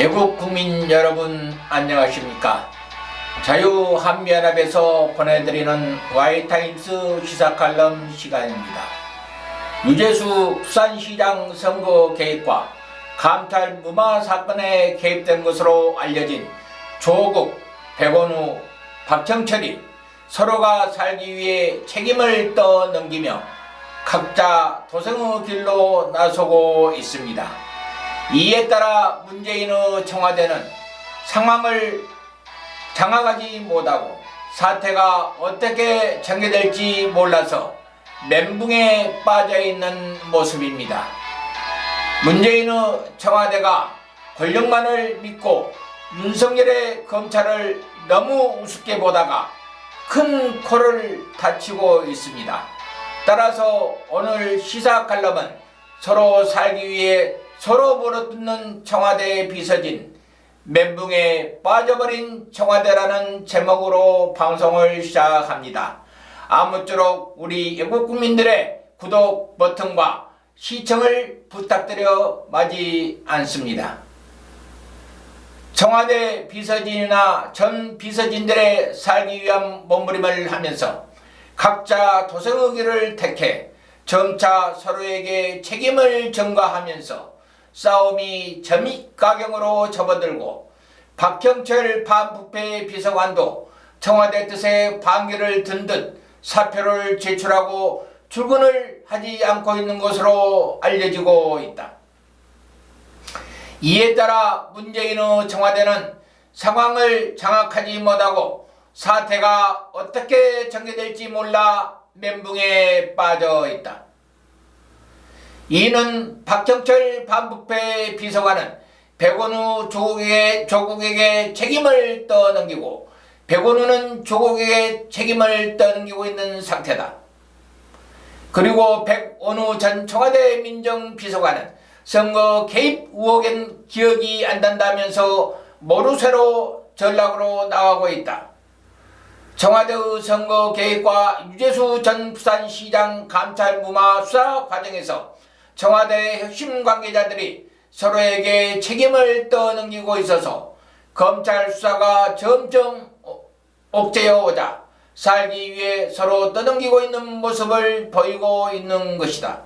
애국 국민 여러분 안녕하십니까? 자유한미연합에서 보내드리는 Y타임스 시사칼럼 시간입니다. 유재수 부산시장 선거 개입과 감찰 무마 사건에 개입된 것으로 알려진 조국, 백원우, 박정철이 서로가 살기 위해 책임을 떠넘기며 각자 도생의 길로 나서고 있습니다. 이에 따라 문재인의 청와대는 상황을 장악하지 못하고 사태가 어떻게 전개될지 몰라서 멘붕에 빠져있는 모습입니다. 문재인의 청와대가 권력만을 믿고 윤석열의 검찰을 너무 우습게 보다가 큰 코를 다치고 있습니다. 따라서 오늘 시사칼럼은 서로 살기 위해 서로 물어뜯는 청와대의 비서진, 멘붕에 빠져버린 청와대라는 제목으로 방송을 시작합니다. 아무쪼록 우리 애국국민들의 구독 버튼과 시청을 부탁드려 마지 않습니다. 청와대 비서진이나 전 비서진들의 살기 위한 몸부림을 하면서 각자 도생의 길을 택해 점차 서로에게 책임을 전가하면서 싸움이 점입가경으로 접어들고 박정철 반부패 비서관도 청와대 뜻에 반기를 든 듯 사표를 제출하고 출근을 하지 않고 있는 것으로 알려지고 있다. 이에 따라 문재인의 청와대는 상황을 장악하지 못하고 사태가 어떻게 전개될지 몰라 멘붕에 빠져 있다. 이는 박정철 반부패 비서관은 백원우 조국에게 책임을 떠넘기고 백원우는 조국에게 책임을 떠넘기고 있는 상태다. 그리고 백원우 전 청와대 민정비서관은 선거 개입 의혹엔 기억이 안 난다면서 모르쇠로 전락으로 나가고 있다. 청와대의 선거 개입과 유재수 전 부산시장 감찰 무마 수사 과정에서 청와대 핵심 관계자들이 서로에게 책임을 떠넘기고 있어서 검찰 수사가 점점 옥죄어 오자 살기 위해 서로 떠넘기고 있는 모습을 보이고 있는 것이다.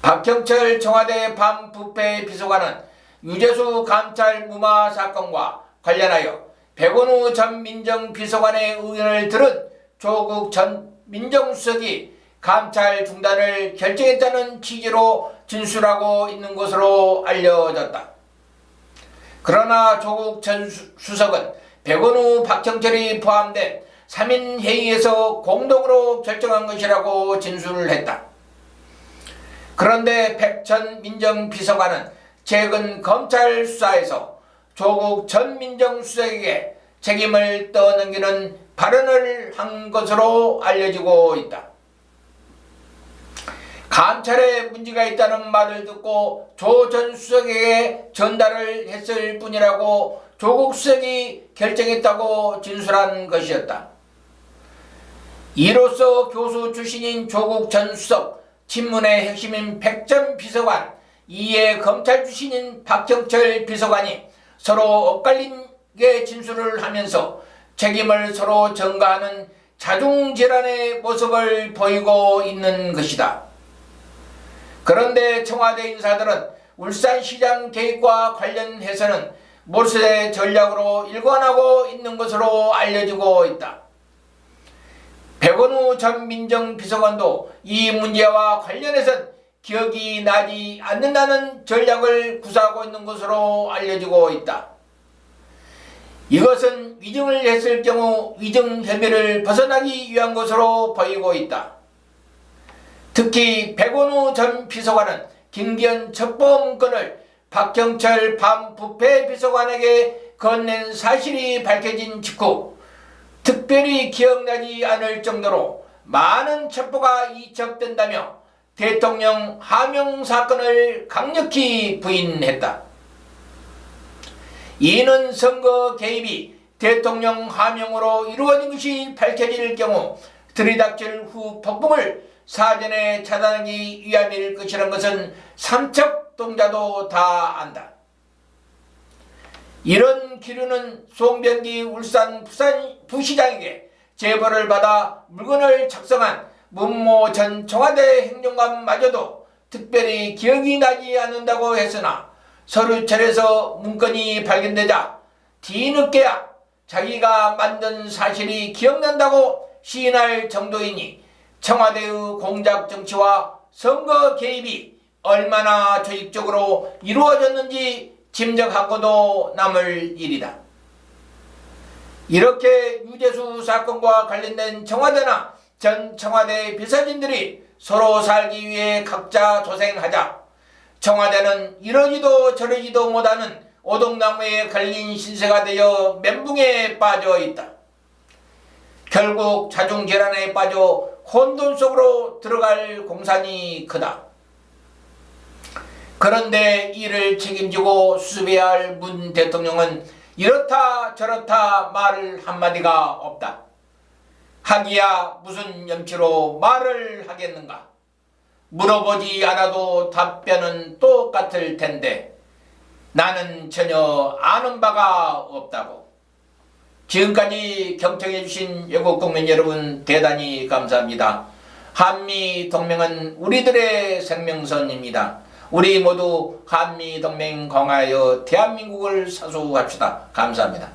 박정철 청와대 반부패 비서관은 유재수 감찰 무마 사건과 관련하여 백원우 전 민정비서관의 의견을 들은 조국 전 민정수석이 감찰 중단을 결정했다는 취지로 진술하고 있는 것으로 알려졌다. 그러나 조국 전 수석은 백원우, 박정철이 포함된 3인 회의에서 공동으로 결정한 것이라고 진술을 했다. 그런데 백 전 민정비서관은 최근 검찰 수사에서 조국 전 민정수석에게 책임을 떠넘기는 발언을 한 것으로 알려지고 있다. 감찰에 문제가 있다는 말을 듣고 조 전 수석에게 전달을 했을 뿐이라고 조국 수석이 결정했다고 진술한 것이었다. 이로써 교수 출신인 조국 전 수석, 친문의 핵심인 백 전 비서관, 이에 검찰 출신인 박정철 비서관이 서로 엇갈리게 진술을 하면서 책임을 서로 전가하는 자중질환의 모습을 보이고 있는 것이다. 그런데 청와대 인사들은 울산시장 개입과 관련해서는 몰수의 전략으로 일관하고 있는 것으로 알려지고 있다. 백원우 전 민정비서관도 이 문제와 관련해서는 기억이 나지 않는다는 전략을 구사하고 있는 것으로 알려지고 있다. 이것은 위증을 했을 경우 위증 혐의를 벗어나기 위한 것으로 보이고 있다. 특히 백원우 전 비서관은 김기현 첩보 문건을 박정철 반부패 비서관에게 건넨 사실이 밝혀진 직후 특별히 기억나지 않을 정도로 많은 첩보가 이첩된다며 대통령 하명 사건을 강력히 부인했다. 이는 선거 개입이 대통령 하명으로 이루어진 것이 밝혀질 경우 들이닥칠 후 폭풍을 사전에 차단하기 위함일 것이라는 것은 삼척동자도 다 안다. 이런 기류는 송병기 울산 부시장에게 제보를 받아 물건을 작성한 문모 전 청와대 행정관마저도 특별히 기억이 나지 않는다고 했으나 서류철에서 문건이 발견되자 뒤늦게야 자기가 만든 사실이 기억난다고 시인할 정도이니 청와대의 공작 정치와 선거 개입이 얼마나 조직적으로 이루어졌는지 짐작하고도 남을 일이다. 이렇게 유재수 사건과 관련된 청와대나 전 청와대 비서진들이 서로 살기 위해 각자 조생하자 청와대는 이러지도 저러지도 못하는 오동나무에 걸린 신세가 되어 멘붕에 빠져 있다. 결국 자중질환에 빠져 혼돈 속으로 들어갈 공산이 크다. 그런데 이를 책임지고 수습해야 할 문 대통령은 이렇다 저렇다 말을 한마디가 없다. 하기야 무슨 염치로 말을 하겠는가. 물어보지 않아도 답변은 똑같을 텐데 나는 전혀 아는 바가 없다고. 지금까지 경청해 주신 외국 국민 여러분 대단히 감사합니다. 한미동맹은 우리들의 생명선입니다. 우리 모두 한미동맹 강화하여 대한민국을 사수합시다. 감사합니다.